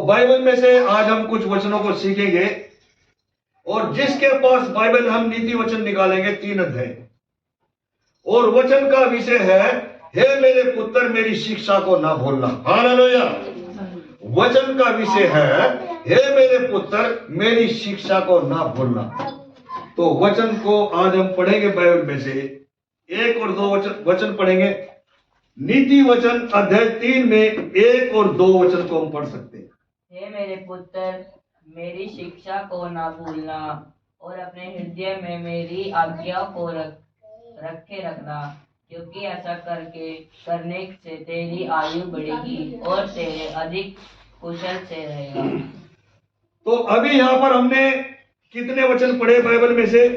Bible में से आज हम कुछ वचनों को सीखेंगे, और जिसके पास बाइबल हम नीति वचन निकालेंगे 3 अध्याय, और वचन का विषय है, हे मेरे पुत्र मेरी शिक्षा को ना भूलना। हालेलुया। वचन का विषय है, हे मेरे पुत्र मेरी शिक्षा को ना भूलना। तो वचन को आज हम पढ़ेंगे बाइबल में से 1 और 2 वचन पढ़ेंगे। नीति वचन अध्याय 3 में 1 और 2 वचन को हम पढ़ सकते हैं। हे मेरे पुत्र मेरी शिक्षा को ना भूलना और अपने हृदय में मेरी आज्ञाओं को रखे रखना, क्योंकि ऐसा करने से तेरी आयु बढ़ेगी और तेरे अधिक कुशल से रहेगा। तो अभी यहाँ पर हमने कितने वचन पढ़े बाइबल में से?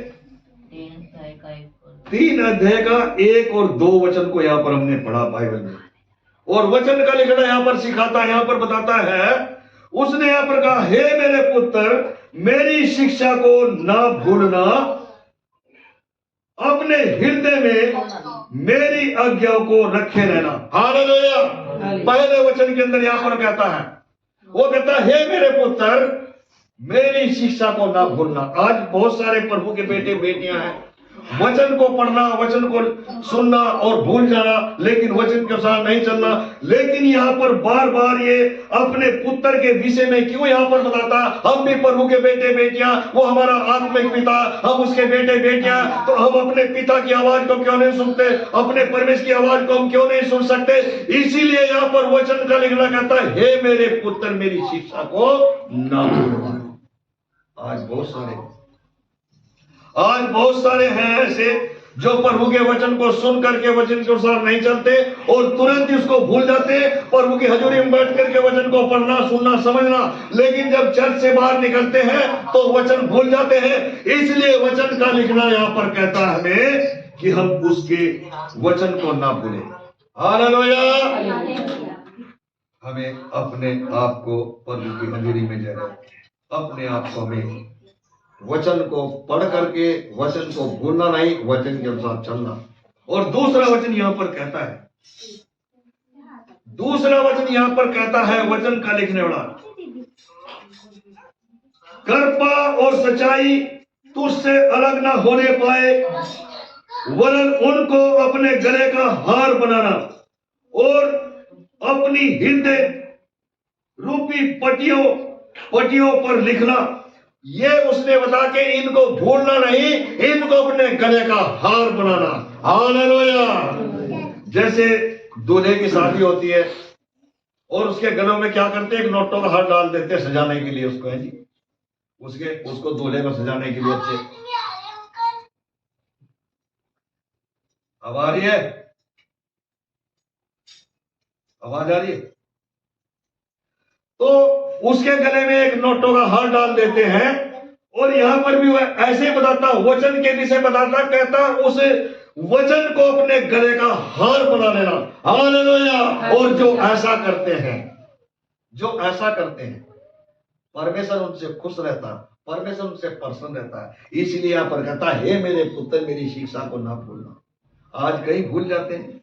3 अध्याय का 1 और 2 वचन को यहाँ पर हमने पढ़ा बाइबल में। और वचन का लिखना यहाँ पर सिखाता है, यहाँ पर बताता है, उसने यहाँ पर कहा, हे मेरे पुत्र मेरी शिक्षा को ना भूलना, अपने हृदय में मेरी आज्ञाओं को रखे रहना। हालेलुया। पहले वचन के अंदर यहाँ पर कहता है, वो कहता है, हे मेरे पुत्र मेरी शिक्षा को ना भूलना। आज बहुत सारे प्रभु के बेटे बेटियां हैं, वचन को पढ़ना, वचन को सुनना और भूल जाना, लेकिन वचन के अनुसार नहीं चलना। लेकिन यहाँ पर बार बार ये अपने पुत्र के विषय में क्यों यहाँ पर बताता, हम भी प्रभु के बेटे बेटियां, वो हमारा आत्मिक पिता, हम उसके बेटे बेटियां, तो हम अपने पिता की आवाज को क्यों नहीं सुनते, अपने परमेश्वर की आवाज को हम क्यों नहीं सुन सकते? इसीलिए यहाँ पर वचन का लिखना कहता है, हे मेरे पुत्र मेरी शिक्षा को ना भूलना। आज बहुत सारे हैं ऐसे जो प्रभु के वचन को सुन करके वचन के अनुसार नहीं चलते और तुरंत ही उसको भूल जाते। प्रभु की हजूरी में बैठ करके वचन को पढ़ना, सुनना, समझना, लेकिन जब चर्च से बाहर निकलते हैं तो वचन भूल जाते हैं। इसलिए वचन का लिखना यहाँ पर कहता है हमें कि हम उसके वचन को ना भूलें। हालेलुया। हमें अपने आप को प्रभु की हजूरी में जाना, अपने आप को हमें वचन को पढ़ करके वचन को भूलना नहीं, वचन के अनुसार चलना। और दूसरा वचन यहाँ पर कहता है, वचन का लिखने वाला, कृपा और सच्चाई तुझसे अलग ना होने पाए, वरन उनको अपने गले का हार बनाना और अपनी हृदय रूपी पटियों पर लिखना। ये उसने बता के इनको भूलना नहीं, इनको अपने गले का हार बनाना। हालेलुया। जैसे दूल्हे की शादी होती है और उसके गलों में क्या करते हैं, एक नोटों का हार डाल देते हैं सजाने के लिए, उसको है जी, उसको दूल्हे को सजाने के लिए। अच्छे अब आ रही है, आवाज आ रही है? तो उसके गले में एक नोटों का हार डाल देते हैं। और यहां पर भी वह ऐसे बताता, वचन के विषय बताता, कहता उस वचन को अपने गले का हार बना लेना। हालेलुया। और जो ऐसा करते हैं परमेश्वर उनसे खुश रहता, परमेश्वर उनसे प्रसन्न रहता है। इसलिए यहां पर कहता, हे मेरे पुत्र मेरी शिक्षा को ना भूलना। आज कहीं भूल जाते हैं,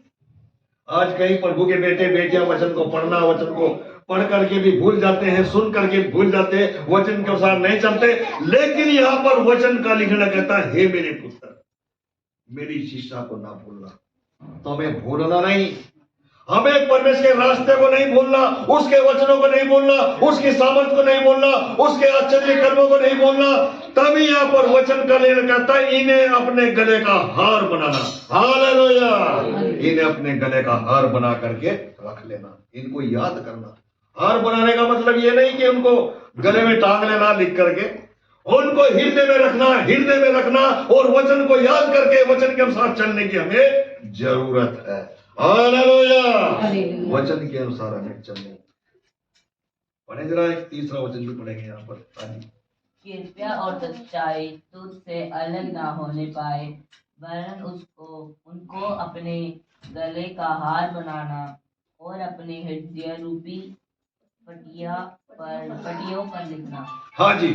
आज कहीं प्रभु के बेटे बेटियां वचन को पढ़ना, वचन को पढ़ करके भी भूल जाते हैं, सुन करके भूल जाते हैं, वचन के अनुसार नहीं चलते। लेकिन यहाँ पर वचन का लिखना कहता है, हे मेरे पुत्र मेरी शिक्षा को ना भूलना। तो हमें भूलना नहीं, हमें परमेश्वर के रास्ते को नहीं भूलना, उसके वचनों को नहीं भूलना, उसकी सामर्थ को नहीं भूलना, उसके आश्चर्य कर्मों को नहीं भूलना। तभी यहाँ पर वचन का लेना कहता है, इन्हें अपने गले का हार बनाना। हालेलुया। इन्हें अपने गले का हार बना करके रख लेना, इनको याद करना। हार बनाने का मतलब ये नहीं कि उनको गले में टांग लेना लिख करके, उनको हृदय में रखना और वचन को याद करके वचन के अनुसार चलने की हमें जरूरत है। हालेलुया। वचन के अनुसार हमें चलने। पढ़े जरा एक तीसरा वचन भी पढ़ेंगे यहाँ पर। कृपया और सच्चाई तुझसे अलग ना होने पाए, वरन उनको अपने गले का हार बनाना और अपने हृदय रूपी पटियों पर लिखना। हाँ जी।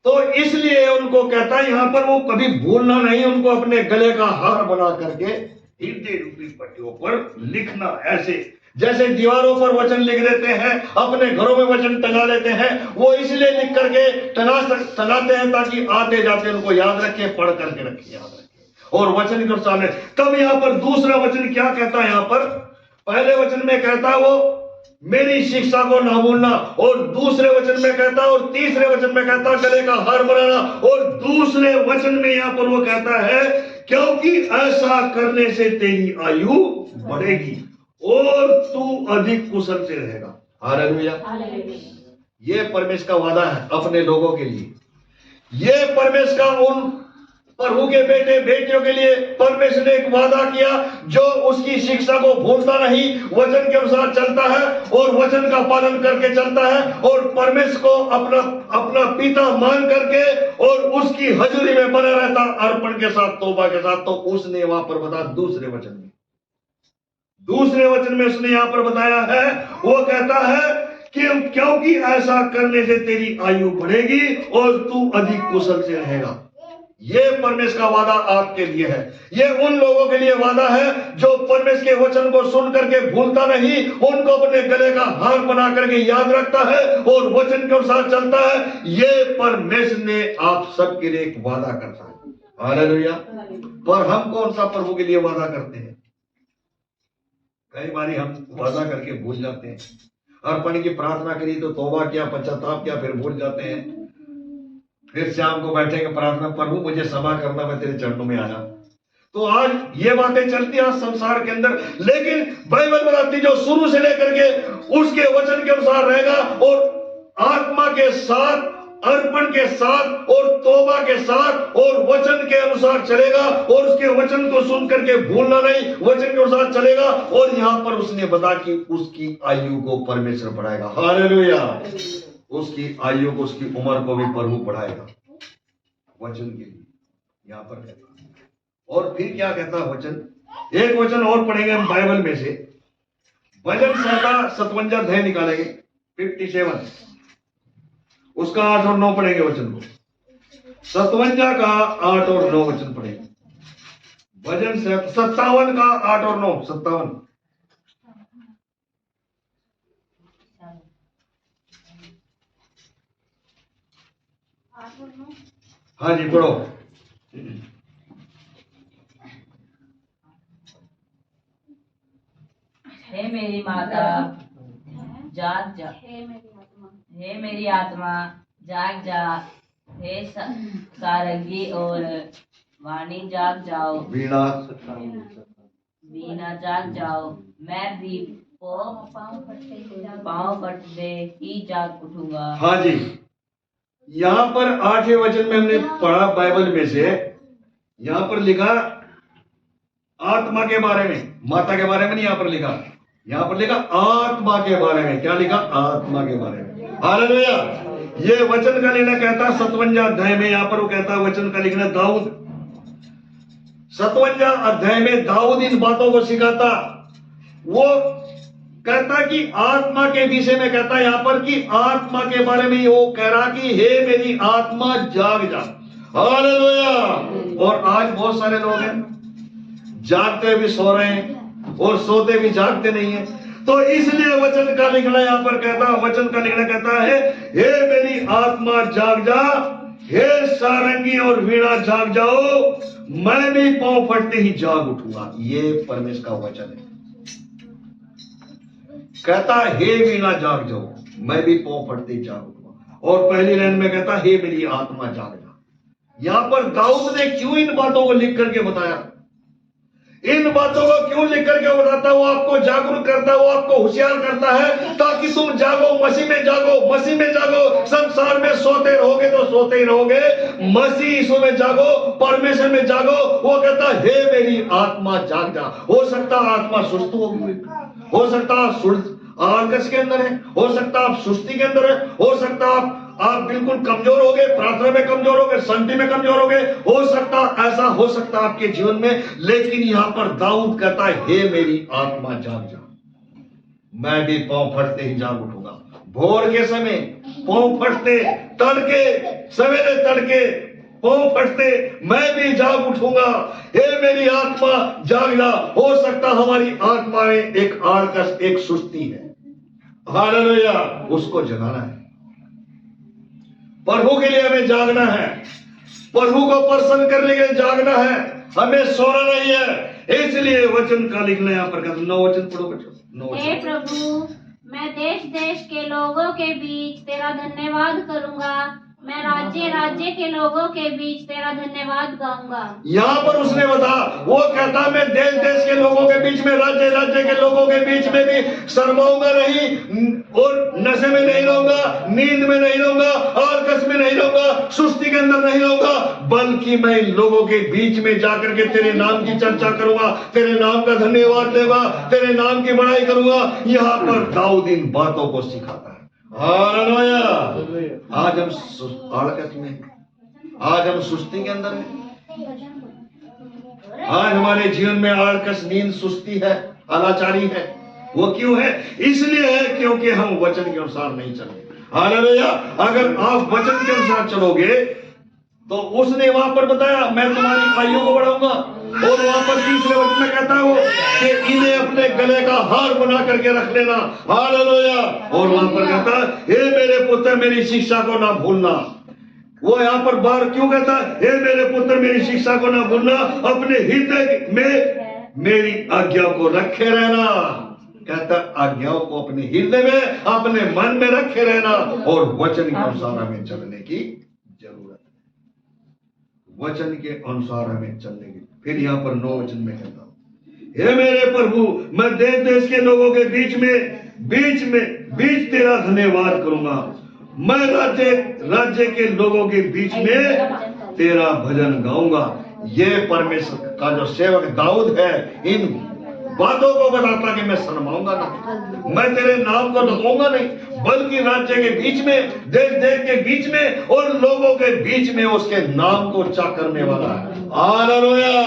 तो इसलिए उनको कहता है यहाँ पर, वो कभी भूलना नहीं, उनको अपने गले का हार बना करके हृदय रूपी पट्टियों पर लिखना। ऐसे जैसे दीवारों पर वचन लिख देते हैं, अपने घरों में वचन टंगा लेते हैं, वो इसलिए लिख करके टंगाते हैं ताकि आते जाते उनको याद रखे, पढ़ करके रखे, याद रखे और वचन के सामने। तब यहां पर दूसरा वचन क्या कहता है? यहां पर पहले वचन में कहता है वो मेरी शिक्षा को ना भूलना, और दूसरे वचन में कहता है, और तीसरे वचन में कहता है गले का हार बनाना, और दूसरे वचन में यहां पर वो कहता है क्योंकि ऐसा करने से तेरी आयु बढ़ेगी और तू अधिक कुशल से रहेगा। हालेलुया। ये परमेश्वर का वादा है अपने लोगों के लिए। ये परमेश्वर का उन प्रभु के बेटे बेटियों के लिए परमेश्वर ने एक वादा किया जो उसकी शिक्षा को भूलता नहीं, वचन के अनुसार चलता है और वचन का पालन करके चलता है और परमेश्वर को अपना पिता मान करके और उसकी हजूरी में बना रहता अर्पण के साथ, तौबा के साथ। तो उसने वहां पर बताया दूसरे वचन में उसने यहां पर बताया है, वो कहता है कि क्योंकि ऐसा करने से तेरी आयु बढ़ेगी और तू अधिक कुशल से रहेगा। ये परमेश्वर का वादा आपके लिए है। ये उन लोगों के लिए वादा है जो परमेश्वर के वचन को सुन करके भूलता नहीं, उनको अपने गले का हार बना करके याद रखता है और वचन के अनुसार चलता है। ये परमेश्वर ने आप सबके लिए एक वादा करता है। हालेलुया। पर हम कौन सा प्रभु के लिए वादा करते हैं? कई बार हम वादा करके भूल जाते हैं। अर्पण की प्रार्थना करी तो तौबा किया, पश्चाताप किया, फिर भूल जाते हैं। फिर शाम को बैठेंगे प्रार्थना, प्रभु मुझे क्षमा करना, मैं तेरे चरणों में आया। तो आज ये बातें चलती हैं संसार के अंदर, लेकिन बाइबल बताती जो शुरू से लेकर के उसके वचन के अनुसार रहेगा और आत्मा के साथ, अर्पण के साथ और तौबा के साथ और वचन के अनुसार चलेगा और उसके वचन को सुन करके भूलना नहीं, वचन के अनुसार चलेगा। और यहां पर उसने बताया कि उसकी आयु को परमेश्वर बढ़ाएगा। हालेलुया। उसकी आयु को, उसकी उम्र को भी प्रभु बढ़ाएगा वचन के लिए, यहां पर कहता है। और फिर क्या कहता है वचन? एक वचन और पढ़ेंगे हम बाइबल में से, भजन संहिता 57 अध्याय निकालेंगे 57, उसका 8 और 9 पढ़ेंगे वचन को। 57 का 8 और 9 वचन पढ़ेंगे। भजन 57 का 8 और 9, 57। हाँ जी पढ़ो। हे मेरी माता जाग जा, हे मेरी आत्मा जाग जा, हे सारंगी और वाणी जाग जाओ, वीणा जाग जाओ। मैं भी पाँव फटते ही जाग उठूंगा। हाँ जी, यहां पर 8वें वचन में हमने पढ़ा बाइबल में से, यहां पर लिखा आत्मा के बारे में, माता के बारे में नहीं यहां पर लिखा, यहां पर लिखा आत्मा के बारे में। क्या लिखा? आत्मा के बारे में। हालेलुया। ये वचन का लिखना कहता है 57 अध्याय में, यहां पर वो कहता है वचन का लिखना दाऊद 57 अध्याय में दाऊद इन बातों को सिखाता। वो कहता कि आत्मा के विषय में कहता है यहां पर कि आत्मा के बारे में वो कह रहा कि हे मेरी आत्मा जाग जा। हालेलुया। और आज बहुत सारे लोग हैं जागते भी सो रहे हैं और सोते भी जागते नहीं है। तो इसलिए वचन का लिखना यहां पर कहता, वचन का लिखना कहता है हे मेरी आत्मा जाग जा, हे सारंगी और वीणा जाग जाओ, मैं भी पांव फटते ही जाग उठूंगा। ये परमेश्वर का वचन है। कहता हे वीणा जाग जाओ, मैं भी पांव फटते ही जाग उठूंगा। और पहली लाइन में कहता हे मेरी आत्मा जाग जा। यहां पर दाऊद ने क्यों इन बातों को लिख करके बताया? इन बातों को क्यों लिख करके बताता? वो आपको जागरूक करता है, वो आपको होशियार करता है ताकि तुम जागो, मसीह में जागो, मसीह में जागो। संसार में सोते रहोगे तो सोते ही रहोगे, मसीह यीशु में जागो, परमेश्वर में जागो। वो कहता हे मेरी आत्मा जाग जा। हो सकता आत्मा सुस्त होगी, हो सकता आलस के अंदर है, हो सकता आप सुस्ती के अंदर है, हो सकता आप बिल्कुल कमजोर हो गए, प्रार्थना में कमजोर हो गए, संगति में कमजोर हो गए, हो सकता ऐसा हो सकता आपके जीवन में। लेकिन यहां पर दाऊद कहता है हे मेरी आत्मा जाग जा, मैं भी पांव फटते ही जाग उठूंगा। भोर के समय पांव फटते, तड़के, सवेरे तड़के पांव फटते मैं भी जाग उठूंगा। हे मेरी आत्मा जाग जा। हो सकता हमारी आत्मा में एक आलकस, एक सुस्ती है, हालेलुया, उसको जगाना है। प्रभु के लिए हमें जागना है, प्रभु को प्रसन्न करने के लिए जागना है, हमें सोना नहीं है। इसलिए वचन का लिखना यहाँ पर 9 वचन पढ़ो बच्चों। 9 हे वचन। प्रभु, मैं देश देश के लोगों के बीच तेरा धन्यवाद करूंगा। मैं राज्य राज्य के लोगों के बीच तेरा धन्यवाद गाऊंगा। यहाँ पर उसने बता, वो कहता मैं देश देश के लोगों के बीच में, राज्य राज्य के लोगों के बीच में भी शर्माऊंगा नहीं, और नशे में नहीं रहूंगा, नींद में नहीं रहूंगा, आलकस में नहीं रहूंगा, सुस्ती के अंदर नहीं रहूंगा, बल्कि मैं इन लोगों के बीच में जाकर के तेरे नाम की चर्चा करूंगा, तेरे नाम का धन्यवाद देगा, तेरे नाम की बड़ाई करूंगा। यहाँ पर दाऊद इन बातों को सिखाता है। हालेलुया। आज हम आलकस में, आज हम सुस्ती के अंदर हैं, आज हमारे जीवन में आलकस, नींद, सुस्ती है, अनाचारी है। वो क्यों है? इसलिए है क्योंकि हम वचन के अनुसार नहीं चले। हालेलुया। अगर आप वचन के अनुसार चलोगे तो उसने वहां पर बताया मैं तुम्हारी आयु को बढ़ाऊंगा, और वहां पर तीसरे वचन में कहता हो कि इन्हें अपने गले का हार बना करके रख लेना। हालेलुया। और वहां पर कहता हे मेरे पुत्र मेरी शिक्षा को ना भूलना। वो यहाँ पर बार क्यों कहता हे मेरे पुत्र मेरी शिक्षा को ना भूलना, अपने हृदय में मेरी आज्ञा को रखे रहना। कहता आज्ञाओं को अपने हृदय में, अपने मन में रखे रहना, और वचन के अनुसार हमें चलने की जरूरत है, वचन के अनुसार हमें चलने की। फिर यहाँ पर 9 वचन में कहता हूं हे मेरे प्रभु, मैं देश देश के लोगों के बीच तेरा धन्यवाद करूंगा। मैं राज्य राज्य के लोगों के बीच में तेरा भजन गाऊंगा। ये परमेश्वर का जो सेवक दाऊद है, इन बातों को बताता कि मैं शर्माऊंगा नहीं, मैं तेरे नाम को लुकाऊंगा नहीं, बल्कि राज्य के बीच में, देश देश के बीच में और लोगों के बीच में उसके नाम को उच्चा करने वाला है। हालेलुया।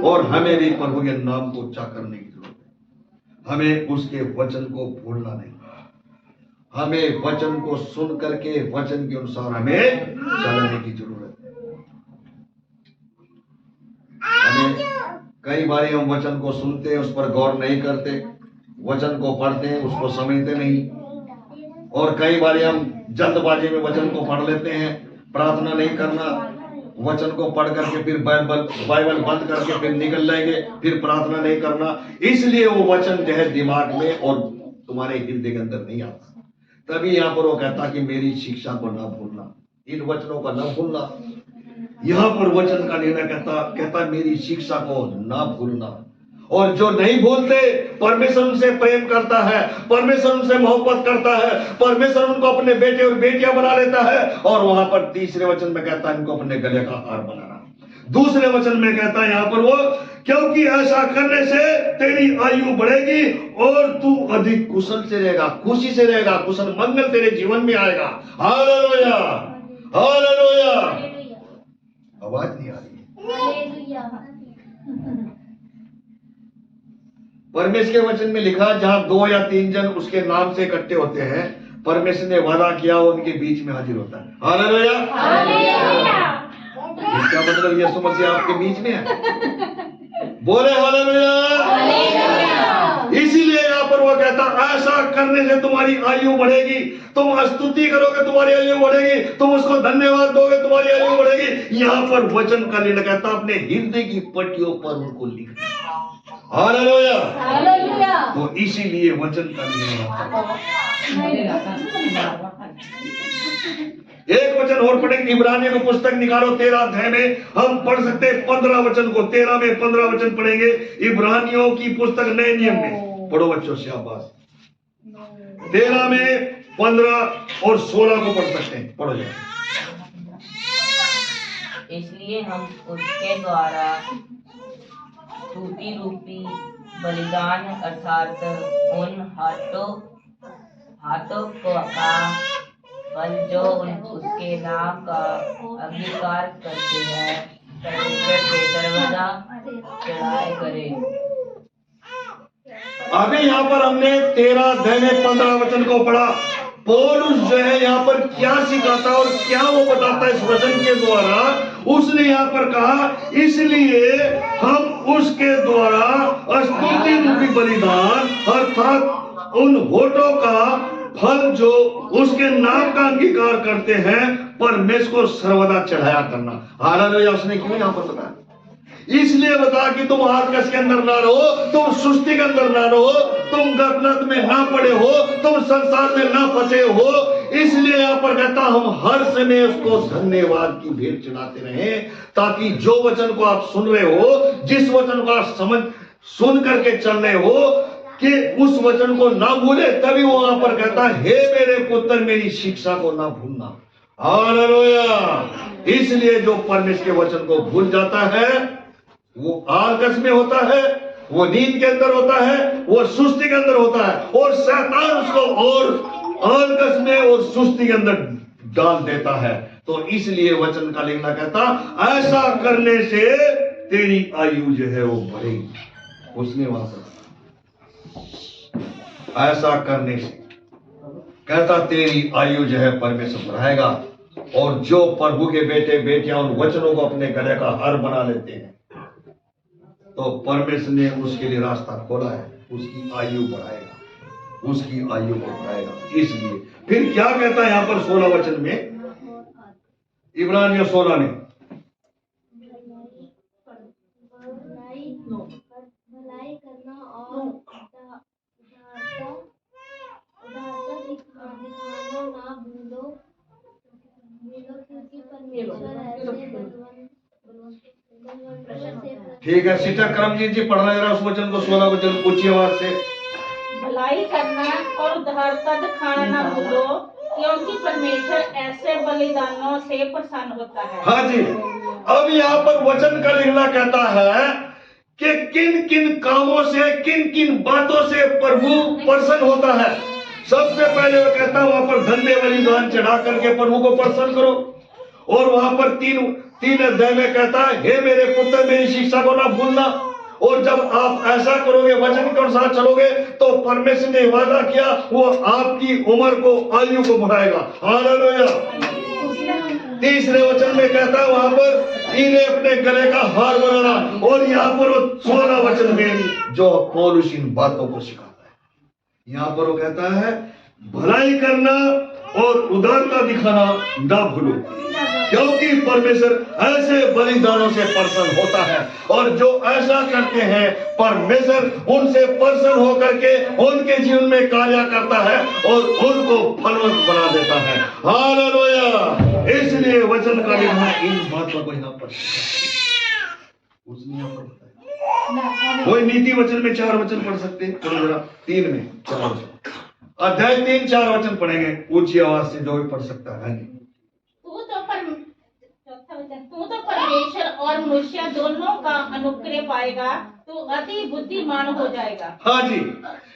और हमें भी प्रभु के नाम को उच्चा करने की जरूरत है। हमें उसके वचन को भूलना नहीं, हमें वचन को सुन करके वचन के अनुसार हमें चलने की जरूरत है। हमें कई बार हम वचन को सुनते हैं, उस पर गौर नहीं करते, वचन को पढ़ते हैं, उसको समझते नहीं, और कई बार हम जल्दबाजी में वचन को पढ़ लेते हैं। प्रार्थना नहीं करना, वचन को पढ़ करके फिर बाइबल बंद करके फिर निकल जाएंगे, फिर प्रार्थना नहीं करना। इसलिए वो वचन जो है दिमाग में और तुम्हारे हृदय के अंदर नहीं आता। तभी यहाँ पर वो कहता कि मेरी शिक्षा को ना भूलना, इन वचनों का ना भूलना। यहाँ पर वचन का निर्णय कहता मेरी शिक्षा को ना भूलना। और जो नहीं भूलते, परमेश्वर उनसे प्रेम करता है, परमेश्वर उनसे मोहब्बत करता है, परमेश्वर उनको अपने बेटे और बेटियां बना लेता है। और वहां पर तीसरे वचन में कहता है इनको अपने गले का हार बनाना। दूसरे वचन में कहता है यहाँ पर वो, क्योंकि ऐसा करने से तेरी आयु बढ़ेगी और तू अधिक कुशल से रहेगा, खुशी से रहेगा, कुशल मंगल तेरे जीवन में आएगा। Hallelujah, hallelujah. आवाज नहीं आ रही है। परमेश्वर के वचन में लिखा जहां 2 या 3 जन उसके नाम से इकट्ठे होते हैं, परमेश्वर ने वादा किया उनके बीच में हाजिर होता है। Hallelujah, hallelujah. इसका मतलब यीशु मसीह आपके बीच में है। बोले हालेलुया, हालेलुया। इसीलिए यहाँ पर वो कहता ऐसा करने से तुम्हारी आयु बढ़ेगी, तुम स्तुति करोगे तुम्हारी आयु बढ़ेगी, तुम उसको धन्यवाद दोगे तुम्हारी आयु बढ़ेगी। यहाँ पर वचन का निर्णय कहता अपने हृदय की पट्टियों पर उनको लिखना। Hallelujah, hallelujah. तो इसीलिए वचन का निर्णय एक वचन और पढ़ेंगे, इब्रानियों की पुस्तक निकालो 13 अध्याय में हम पढ़ सकते हैं 15 वचन को। 13 में 15 वचन पढ़ेंगे इब्रानियों की पुस्तक नए नियम में। पढ़ो बच्चों, शाबाश। 13 में 15 और 16 को पढ़ सकते हैं, पढ़ो जाए। इसलिए हम उसके द्वारा स्तुति रूपी बलिदान अर्थात उन हाथों को का फल जो उसके नाम का अंगीकार करते हैं परमेश्वर के दरवाजा चढ़ाए करे। अभी यहाँ पर हमने 13 अध्याय में 15 वचन को पढ़ा। पौलुस जो है यहाँ पर क्या सिखाता और क्या वो बताता है इस वचन के द्वारा, उसने यहाँ पर कहा इसलिए हम उसके द्वारा स्तुति रूपी बलिदान अर्थात उन होठों का फल जो उसके नाम का अंगीकार करते हैं परमेश्वर को सर्वदा चढ़ाया करना। हालेलुया। उसने क्यों यहाँ पर बताया? इसलिए बता कि तुम आलकस के अंदर ना रहो, तुम सुस्ती के अंदर ना रहो, तुम गफलत में ना पड़े हो, तुम संसार में ना फंसे हो। इसलिए यहाँ पर कहता हम हर समय उसको धन्यवाद की भेंट चढ़ाते रहे, ताकि जो वचन को आप सुन रहे हो, जिस वचन को आप समझ सुन करके चल रहे हो, कि उस वचन को ना भूले। तभी वो वहां पर कहता हे मेरे पुत्र मेरी शिक्षा को ना भूलना। हालेलुया। इसलिए जो परमेश्वर के वचन को भूल जाता है वो आलकस में होता है, वो नींद के अंदर होता है, वो सुस्ती के अंदर होता है, और शैतान उसको और आलकस में और सुस्ती के अंदर डाल देता है। तो इसलिए वचन का लिखना कहता ऐसा करने से तेरी आयु जो है वो बढ़ेगी। उसने वहां पर ऐसा करने से कहता तेरी आयु जो है परमेश्वर बढ़ाएगा। और जो प्रभु के बेटे बेटियां उन वचनों को अपने गले का हार बना लेते हैं तो परमेश्वर ने उसके लिए रास्ता खोला है, उसकी आयु बढ़ाएगा, उसकी आयु को बढ़ाएगा। इसलिए फिर क्या कहता है यहां पर 16 वचन में, इब्रानियों 16 में, भलाई करना और उदारता दिखाना ना भूलो क्योंकि परमेश्वर ऐसे ठीक है। सीता करमजीत जी पढ़ना जरा उस वचन को, 16 वचन ऊंची आवाज से। भलाई करना और उदारता दिखाना ना भूलो क्योंकि परमेश्वर ऐसे बलिदानों से प्रसन्न होता है। हाँ जी। अब यहाँ पर वचन का लिखना कहता है कि किन किन कामों से, किन किन बातों से प्रभु प्रसन्न होता है। सबसे पहले वो कहता है वहां पर धन्य बलिदान चढ़ा करके प्रभु को प्रसन्न करो। और वहां पर तीन अध्याय में कहता है हे मेरे पुत्र मेरी शिक्षा को ना भूलना। और जब आप ऐसा करोगे, वचन के अनुसार चलोगे, तो परमेश्वर ने वादा किया वो आपकी उम्र को, आयु को बढ़ाएगा। हालेलुया। तीसरे वचन में कहता है वहां पर इन्हें अपने गले का हार बनाना। और यहाँ पर वो 16 वचन में जो पौलुस इन बातों को सिखाता है, यहाँ पर वो कहता है भलाई करना और उदारता दिखाना ना भूलो क्योंकि परमेश्वर ऐसे बलिदानों से प्रसन्न होता है। और जो ऐसा करते हैं परमेश्वर उनसे प्रसन्न होकर के उनके जीवन में कार्य करता है और उनको फलवंत बना देता है। हालेलुया। इसलिए वचन का लिखना इन बातों को यहाँ पर उसने यहाँ पर बताया। कोई नीति वचन में 4 वचन पढ़ सकते हैं, 3 में 4 वचन, अध्याय 3 4 वचन पढ़ेंगे ऊंची आवाज से, जो भी पढ़ सकता है। तू तो परमेश्वर और मनुष्य दोनों का अनुग्रह पाएगा, तू अति बुद्धिमान हो जाएगा। हाँ जी।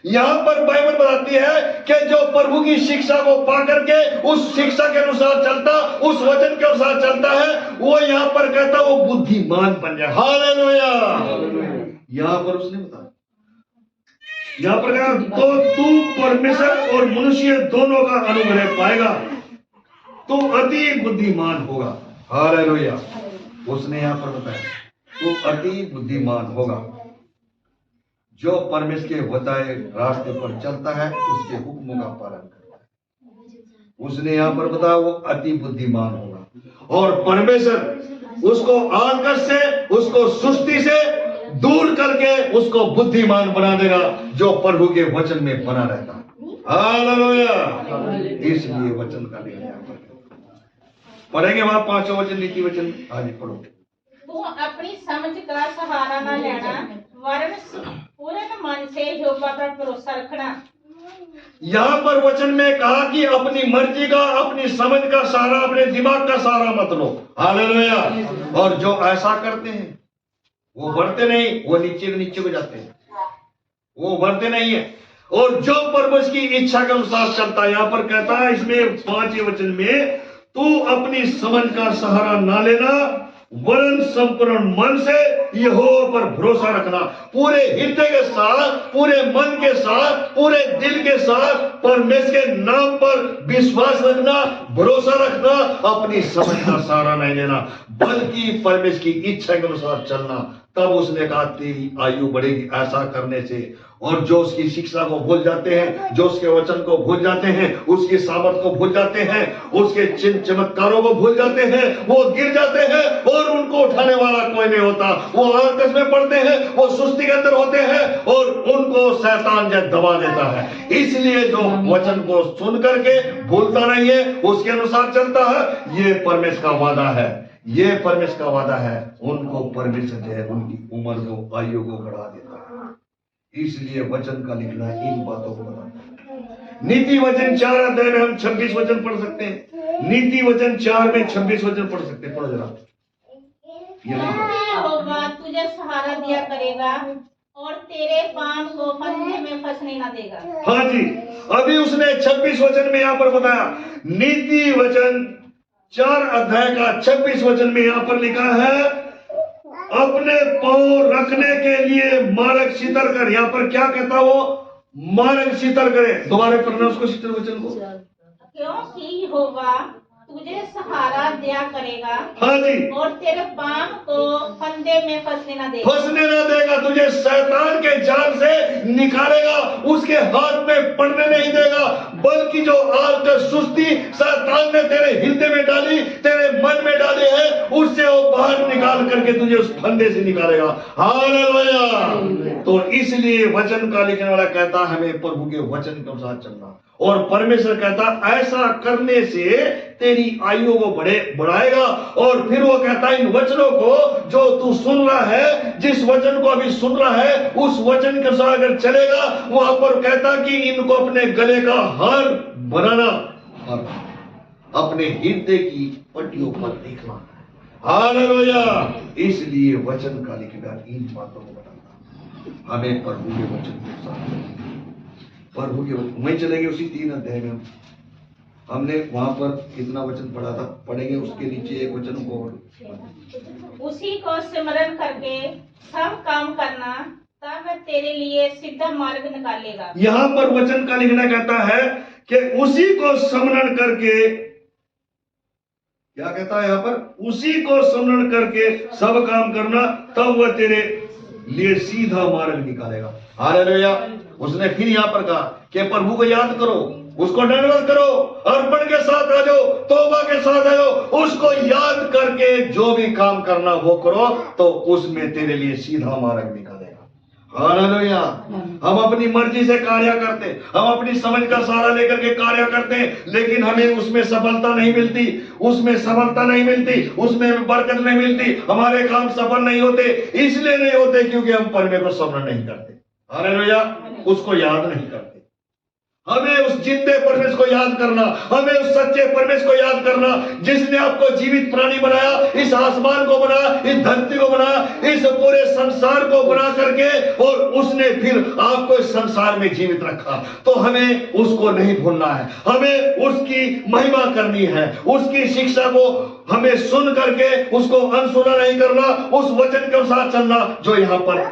यहाँ पर बाइबल बताती है कि जो प्रभु की शिक्षा को पा करके उस शिक्षा के अनुसार चलता, उस वचन के अनुसार चलता है, वो यहाँ पर कहता वो बुद्धिमान बन जाए। हालेलुया। यहाँ पर उसने बताया, यहाँ पर कहा तो तू परमेश्वर और मनुष्य दोनों का अनुग्रह पाएगा, तू अति बुद्धिमान होगा। हालेलुया। उसने यहाँ पर बताया तू अति बुद्धिमान होगा। जो परमेश्वर के बताए रास्ते पर चलता है, उसके हुक्मों का पालन करता है, उसने यहाँ पर बताया वो अति बुद्धिमान होगा। और परमेश्वर उसको आलकस से, उसको सुस्ती से दूर करके उसको बुद्धिमान बना देगा, जो प्रभु के वचन में बना रहता है। हालेलुया। इसलिए वचन का लेना पढ़ेंगे वहां 5 वचन नीति वचन। आगे पढ़ो। तू अपनी समझ का सहारा न लेना, वरन पूरे मन से यहोवा पर भरोसा रखना। यहाँ पर वचन में कहा कि अपनी मर्जी का, अपनी समझ का सहारा, अपने दिमाग का सहारा मत लो। हालेलुया। और जो ऐसा करते हैं वो बढ़ते नहीं, वो नीचे को जाते हैं, वो बढ़ते नहीं है। और जो परमेश्वर की इच्छा के अनुसार चलता है, यहाँ पर कहता है इसमें 5 वचन में तू अपनी समझ का सहारा ना लेना, वरन संपूर्ण मन से यहोवा पर भरोसा रखना, पूरे हृदय के साथ, पूरे मन के साथ, पूरे दिल के साथ परमेश्वर के नाम पर विश्वास रखना, भरोसा रखना, अपनी समझ का सहारा नहीं लेना, बल्कि परमेश्वर की इच्छा के अनुसार चलना। तब उसने कहा तेरी आयु बढ़ेगी ऐसा करने से। और जो उसकी शिक्षा को भूल जाते हैं, जो उसके वचन को भूल जाते हैं, उसकी सामर्थ को भूल जाते हैं, उसके चिन्ह चमत्कारों को भूल जाते हैं, वो गिर जाते हैं और उनको उठाने वाला कोई नहीं होता। वो आकाश में पड़ते हैं, वो सुस्ती के अंदर होते हैं और उनको शैतान जो दबा देता है। इसलिए जो वचन को सुन करके भूलता नहीं है, उसके अनुसार चलता है, ये परमेश्वर का वादा है, ये परमेश्वर का वादा है। उनको परमेश्वर जो है उनकी उम्र को, आयु को बढ़ा देता है। इसलिए वचन का लिखना इन बातों को बताता है। नीति वचन 4 अध्याय में हम 26 वचन पढ़ सकते हैं। नीति वचन 4 में 26 वचन पढ़ सकते हैं। पढ़ो जरा। यहोवा तुझे सहारा दिया करेगा और तेरे पांव को फंदे में फंसने न देगा। हाँ जी, अभी उसने 26 वचन में यहाँ पर बताया। नीति वचन 4 अध्याय का 26 वचन में यहाँ पर लिखा है, अपने पांव रखने के लिए मार्ग सितर कर। यहाँ पर क्या कहता वो? मार्ग सितर करे। दोबारा पढ़ना उसको, सितर वचन को। क्योंकि यहोवा तुझे सहारा दिया करेगा, हाँ जी, और तेरे पांव को फंदे में फंसने न देगा। फंसने न देगा, तुझे शैतान के जाल से निकालेगा, उसके हाथ में पड़ने नहीं देगा, बल्कि जो आज सुस्ती शैतान ने तेरे हृदय में डाली, तेरे मन में डाली है, उससे वो बाहर निकाल करके तुझे उस फंदे से निकालेगा। हालेलुया। तो इसलिए वचन का लिखने वाला कहता हमें प्रभु के वचन के अनुसार चलना, और परमेश्वर कहता ऐसा करने से तेरी आयु को बढ़ाएगा। और फिर वो कहता इन वचनों को जो तू सुन रहा है, जिस वचन को अभी सुन रहा है, उस वचन के साथ अगर चलेगा, वहां पर कहता कि इनको अपने गले का हार बनाना और अपने हृदय की पट्टियों पर लिखना। हालेलुया। इसलिए वचन का लिखना इन बातों को बताता हमें प्रभु के वचन के साथ, प्रभु के वचन वहीं चलेंगे। उसी 3 अध्याय में हमने वहां पर कितना वचन पढ़ा था, पढ़ेंगे उसके नीचे एक वचन को। उसी को स्मरण करके सब काम करना, तब वह तेरे लिए सीधा मार्ग निकालेगा। यहाँ पर वचन का लिखना कहता है कि उसी को स्मरण करके, क्या कहता है यहाँ पर? उसी को स्मरण करके सब काम करना, तब वह तेरे लिए सीधा मार्ग निकालेगा। हालेलुया। उसने फिर यहाँ पर कहा कि प्रभु को याद करो, उसको दंडवत करो, अर्पण के साथ आ जाओ, तौबा के साथ आ जाओ, उसको याद करके जो भी काम करना वो करो, तो उसमें तेरे लिए सीधा मार्ग निकालेगा। हालेलुया। हम अपनी मर्जी से कार्य करते, हम अपनी समझ का सहारा लेकर के कार्य करते हैं, लेकिन हमें उसमें सफलता नहीं मिलती, उसमें सफलता नहीं मिलती, उसमें बरकत नहीं मिलती, हमारे काम सफल नहीं होते। इसलिए नहीं होते क्योंकि हम परमेश्वर को स्मरण नहीं करते। हालेलुया। उसको याद नहीं करते। हमें उस जिंदे परमेश्वर को याद करना, हमें उस सच्चे परमेश्वर को याद करना, जिसने आपको जीवित प्राणी बनाया, इस आसमान को बनाया, इस धरती को बनाया, इस पूरे संसार को बना करके, और उसने फिर आपको इस संसार में जीवित रखा। तो हमें उसको नहीं भूलना है, हमें उसकी महिमा करनी है, उसकी शिक्षा को हमें सुन करके उसको अनसुना नहीं करना, उस वचन के अनुसार चलना जो यहाँ पर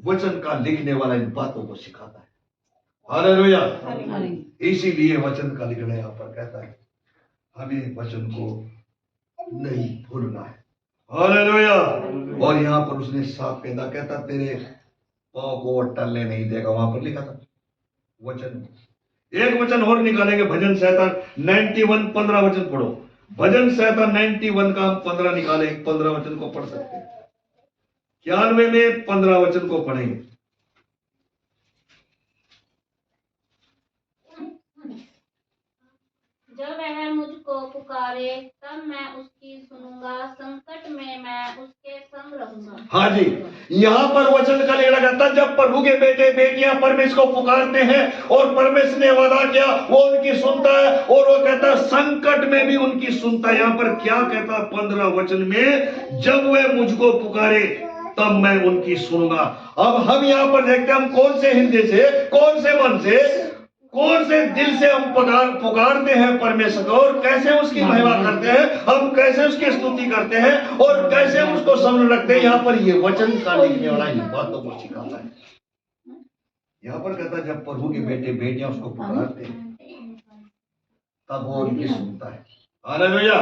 वचन का लिखने वाला इन बातों को सिखाता है। हालेलुया। इसीलिए वचन का लिखना यहाँ पर कहता है हमें वचन को नहीं भूलना है। हालेलुया। और यहाँ पर उसने साफ कहता तेरे पांव को टलने नहीं देगा। वहां पर लिखा था वचन। एक वचन और निकालेंगे, भजन संहिता 91 15 वचन पढ़ो। भजन संहिता 91 का हम 15 निकाले, 15 वचन को पढ़ सकते हैं। 91 में 15 वचन को पढ़ेंगे। जब वह मुझको पुकारे तब मैं उसकी सुनूंगा, संकट में मैं उसके संग रहूंगा। हाँ जी, यहाँ पर वचन का लेना कहता है जब प्रभु के बेटे बेटियां परमेश्वर को पुकारते हैं और परमेश्वर ने वादा किया वो उनकी सुनता है, और वो कहता है संकट में भी उनकी सुनता है। यहाँ पर क्या कहता है 15 वचन में, जब वह मुझको पुकारे तब मैं उनकी सुनूंगा। अब हम यहाँ पर देखते हैं हम कौन से हृदय से, कौन से मन से कौन से दिल से हम पुकारते हैं परमेश्वर को, और कैसे उसकी महिमा करते हैं, हम कैसे उसकी स्तुति करते हैं और कैसे हम उसको सामने रखते हैं। यहाँ पर ये वचन का लिखने वाला इन बातों को सिखाता है। यहाँ पर कहता है जब प्रभु के बेटे बेटियां उसको पुकारते हैं तब वो उनकी सुनता है। हालेलुया।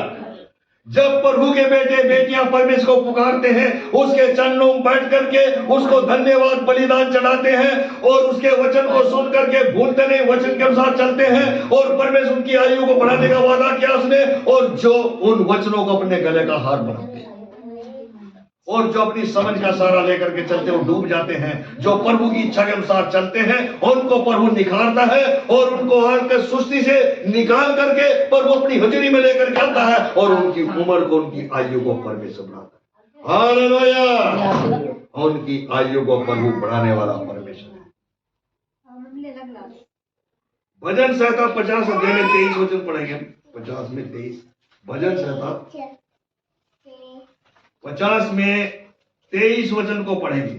जब प्रभु के बेटे बेटियां परमेश्वर को पुकारते हैं, उसके चरणों में बैठ करके उसको धन्यवाद बलिदान चढ़ाते हैं और उसके वचन को सुन करके भूलते नहीं, वचन के अनुसार चलते हैं, और परमेश्वर उनकी आयु को बढ़ाने का वादा किया उसने, और जो उन वचनों को अपने गले का हार बनाते हैं और जो अपनी समझ का सहारा लेकर के चलते वो डूब जाते हैं। जो प्रभु की इच्छा के अनुसार चलते हैं उनको प्रभु निखारता है और उनको हर के सुस्ती से निकाल करके प्रभु अपनी हजूरी में लेकर के आता है और उनकी उम्र को, उनकी आयु को परमेश्वर बढ़ाता है। हालेलुया। उनकी आयु को प्रभु बढ़ाने वाला परमेश्वर है। भजन संहिता 50 अध्याय में 23 वचन पढ़ेंगे। 50 में 23 भजन संहिता 50 में 23 वचन को पढ़ेंगे।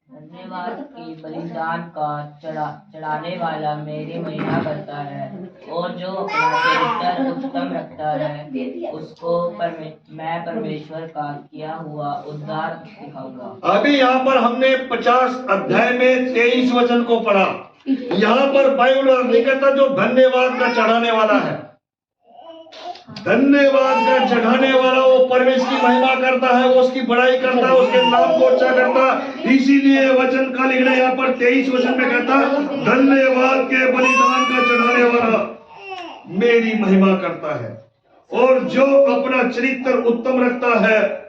धन्यवाद की बलिदान का चढ़ाने वाला मेरी महिमा करता है, और जो अपना चरित्र उत्तम रखता है उसको मैं परमेश्वर का किया हुआ उद्धार दिखाऊंगा। अभी यहाँ पर हमने 50 अध्याय में 23 वचन को पढ़ा। यहाँ पर बाइबल नहीं कहता जो धन्यवाद का चढ़ाने वाला है, धन्यवाद का चढ़ाने वाला वो परमेश्वर की महिमा करता है, वो उसकी बड़ाई करता है, उसके नाम को अच्छा करता है। इसीलिए वचन का लिखना यहाँ पर 23 वचन में कहता धन्यवाद के बलिदान का चढ़ाने वाला मेरी महिमा करता है, और जो अपना चरित्र उत्तम रखता है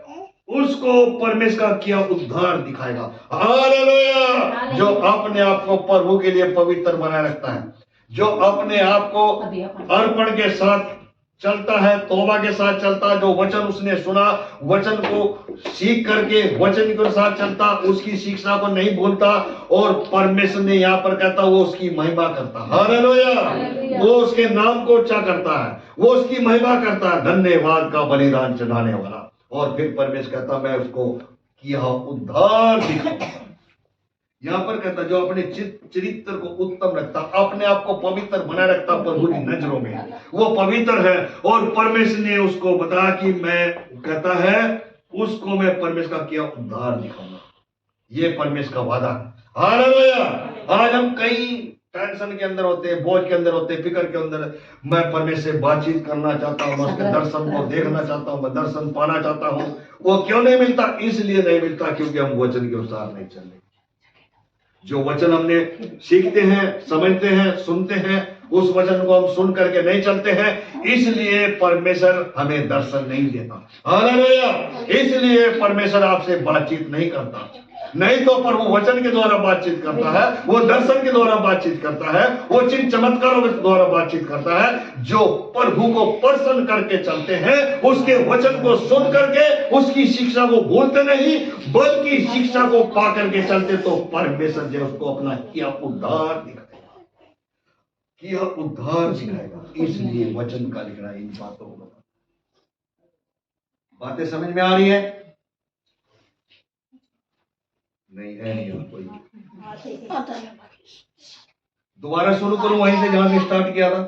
उसको परमेश्वर का किया उद्धार दिखाएगा। हालेलुया। जो अपने आप को प्रभु के लिए पवित्र बनाए रखता है, जो अपने आप को अर्पण के साथ चलता है, तौबा के साथ चलता है, जो वचन उसने सुना वचन को सीख करके वचन के साथ चलता, उसकी शिक्षा को नहीं भूलता, और परमेश्वर ने यहाँ पर कहता वो उसकी महिमा करता। हालेलुया। वो उसके नाम को ऊंचा करता है, वो उसकी महिमा करता है, धन्यवाद का बलिदान चढ़ाने वाला। और फिर परमेश्वर कहता मैं उसको किया उद्धार दिखाऊंगा। यहाँ पर कहता जो अपने चरित्र को उत्तम रखता, अपने आप को पवित्र बनाए रखता प्रभु की नजरों में, वो पवित्र है, और परमेश्वर ने उसको बताया कि मैं कहता है उसको मैं परमेश्वर का किया उद्धार दिखाऊंगा। ये परमेश्वर का वादा है। हालेलुया। आज हम कई टेंशन के अंदर होते हैं, बोझ के अंदर होते हैं, फिक्र के अंदर। मैं परमेश्वर से बातचीत करना चाहता हूँ, मैं उसके दर्शन को देखना चाहता हूँ, मैं दर्शन पाना चाहता हूँ। वो क्यों नहीं मिलता? इसलिए नहीं मिलता क्योंकि हम वचन के अनुसार नहीं चल रहे। जो वचन हमने सीखते हैं, समझते हैं, सुनते हैं, उस वचन को हम सुन करके नहीं चलते हैं, इसलिए परमेश्वर हमें दर्शन नहीं देता। हालेलुया। इसलिए परमेश्वर आपसे बातचीत नहीं करता। नहीं तो प्रभु वचन के द्वारा बातचीत करता है, वो दर्शन के द्वारा बातचीत करता है, वो चिन्ह चमत्कारों के द्वारा बातचीत करता है। जो प्रभु को प्रसन्न करके चलते हैं, उसके वचन को सुन करके उसकी शिक्षा को भूलते नहीं, बल्कि शिक्षा को पा करके चलते, तो परमेश्वर जो उसको अपना किया उद्धार दिखाएगा, किया उद्धार दिखाएगा। इसलिए वचन का लिखना इन बातों को। बातें समझ में आ रही है? नहीं है, नहीं कोई। दोबारा शुरू करूं वहीं से जहां से स्टार्ट किया था।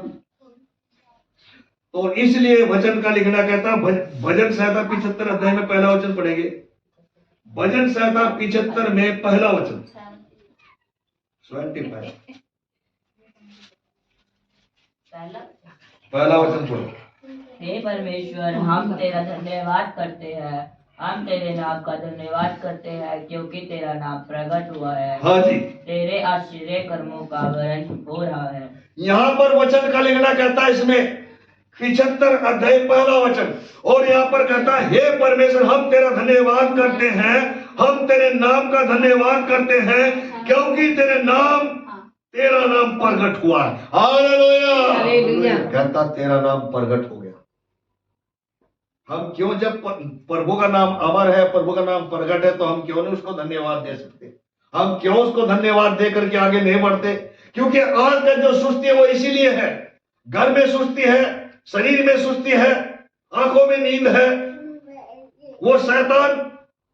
तो इसलिए वचन का लिखना कहता भजन संहिता 75 अध्याय में पहला वचन पढ़ेंगे। भजन संहिता 75 में पहला वचन 25 पहला वचन पढ़ो। हे परमेश्वर, हम तेरा धन्यवाद करते हैं, हम तेरे नाम का धन्यवाद करते हैं, क्योंकि तेरा नाम प्रकट हुआ है। हाँ जी। तेरे आश्चर्य कर्मों का वर्णन हो रहा है। यहाँ पर वचन का लिखना कहता है इसमें 75 अध्याय पहला वचन, और यहाँ पर कहता है हे परमेश्वर, हम तेरा धन्यवाद करते हैं, हम तेरे नाम का धन्यवाद करते हैं, क्योंकि तेरा नाम प्रकट हुआ है। हालेलुया। कहता तेरा नाम प्रकट हो गया। हम क्यों, जब प्रभु का नाम अमर है, प्रभु का नाम प्रकट है, तो हम क्यों नहीं उसको धन्यवाद दे सकते? हम क्यों उसको धन्यवाद दे करके आगे नहीं बढ़ते? क्योंकि आज का जो सुस्ती है वो इसीलिए है। घर में सुस्ती है, शरीर में सुस्ती है, आंखों में नींद है। वो शैतान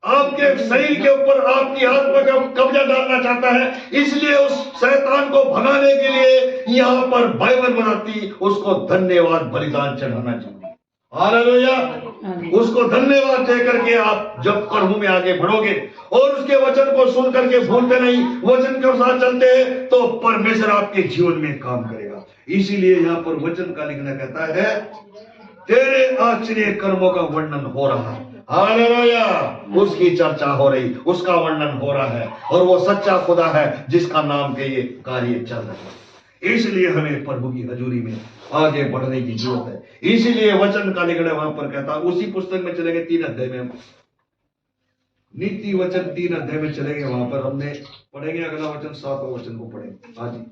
आपके शरीर के ऊपर आपकी आत्मा का कब्जा डालना चाहता है। इसलिए उस शैतान को भगाने के लिए यहाँ पर बाइबल बनाती उसको धन्यवाद बलिदान चढ़ाना चाहिए। हालेलुया। उसको धन्यवाद दे करके आप जब प्रभु में आगे बढ़ोगे और उसके वचन को सुन करके भूलते नहीं, वचन के साथ चलते हैं, तो परमेश्वर आपके जीवन में काम करेगा। इसीलिए यहाँ पर वचन का लिखना कहता है तेरे आश्चर्य कर्मों का वर्णन हो रहा है। हालेलुया। उसकी चर्चा हो रही, उसका वर्णन हो रहा है, और वो सच्चा खुदा है जिसका नाम के ये कार्य चल रहे हैं। इसलिए हमें प्रभु की हजूरी में आगे बढ़ने की जरूरत है। इसीलिए वचन का लिखना वहां पर कहता, उसी पुस्तक में चलेंगे 3 अध्याय में, नीति वचन 3 अध्याय में चलेंगे। वहां पर हमने पढ़ेंगे अगला वचन, 7वां वचन को पढ़ेंगे। हाँ जी।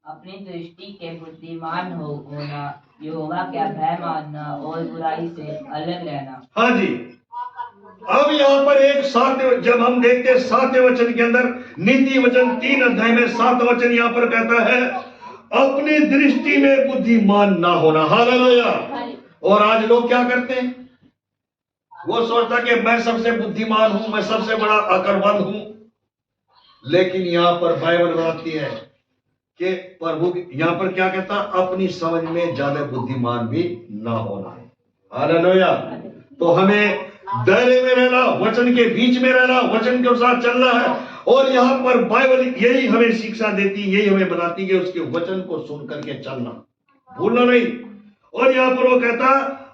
अपनी दृष्टि के बुद्धिमान होना, यहोवा का भय मानना और बुराई से अलग रहना। हाँ जी। अब यहाँ पर एक 7, जब हम देखते हैं 7वें वचन के अंदर, नीति वचन 3 अध्याय में 7वां वचन यहाँ पर कहता है अपनी दृष्टि में बुद्धिमान ना होना। हालेलुया। और आज लोग क्या करते हैं, वो सोचता कि मैं सबसे बुद्धिमान हूं, मैं सबसे बड़ा अकलमंद हूं। लेकिन यहाँ पर बाइबल बताती है कि प्रभु यहाँ पर क्या कहता, अपनी समझ में ज्यादा बुद्धिमान भी ना होना है। हालेलुया। तो हमें दायरे में रहना, वचन के बीच में रहना, वचन के साथ चलना है। और यहाँ पर बाइबल यही हमें शिक्षा देती, यही हमें बताती कि उसके वचन को सुन करके चलना, भूलना नहीं। और यहाँ पर वो कहता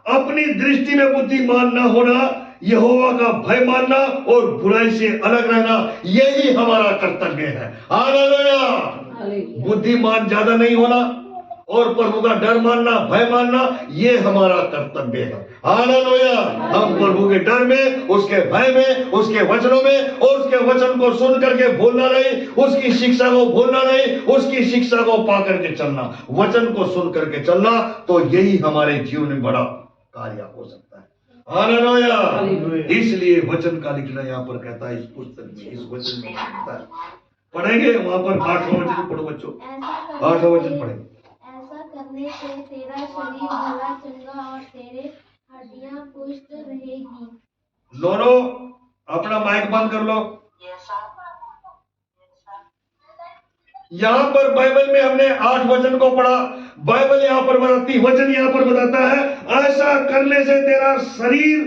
अपनी दृष्टि में बुद्धिमान ना होना, यहोवा का भय मानना और बुराई से अलग रहना, यही हमारा कर्तव्य है। हालेलुया। बुद्धिमान ज्यादा नहीं होना और प्रभु का डर मानना, भय मानना, ये हमारा कर्तव्य है। हालेलुया। हम प्रभु के डर में, उसके भय में, उसके वचनों में, और उसके वचन को सुन करके भूलना नहीं, उसकी शिक्षा को भूलना नहीं, उसकी शिक्षा को पा करके चलना, वचन को सुन करके चलना, तो यही हमारे जीवन में बड़ा कार्य हो सकता है। हालेलुया। इसलिए वचन का लिखना यहाँ पर कहता है, इस पुस्तक में, इस वचन में कहता है, पढ़ेंगे वहां पर 8वां वचन पढ़ो बच्चों, 8वां वचन पढ़ेंगे। ऐसा करने से तेरा शरीर भला चंगा और तेरे हड्डियां पुष्ट रहेगी। दोनों अपना माइक बंद कर लो। यहाँ पर बाइबल में हमने 8 वचन को पढ़ा। बाइबल यहाँ पर बताती, वचन यहाँ पर बताता है ऐसा करने से तेरा शरीर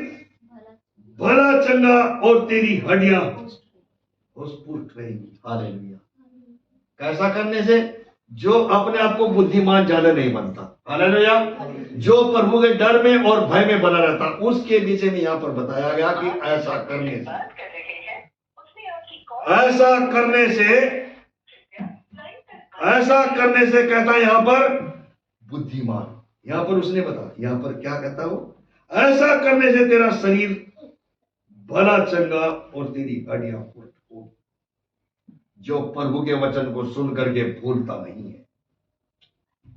भला चंगा और तेरी हड्डियां पुष्ट रहेगी। हालेलुया। कैसा करने से, जो अपने आप को बुद्धिमान ज्यादा नहीं बनता। हालेलुया। जो प्रभु के डर में और भय में बना रहता, उसके विषय में यहाँ पर बताया गया कि ऐसा करने से, ऐसा करने से कहता है यहाँ पर बुद्धिमान। यहाँ पर उसने बताया, यहाँ पर क्या कहता है वो, ऐसा करने से तेरा शरीर भला चंगा और तेरी हड्डियां पुष्ट हो। जो प्रभु के वचन को सुन करके भूलता नहीं है,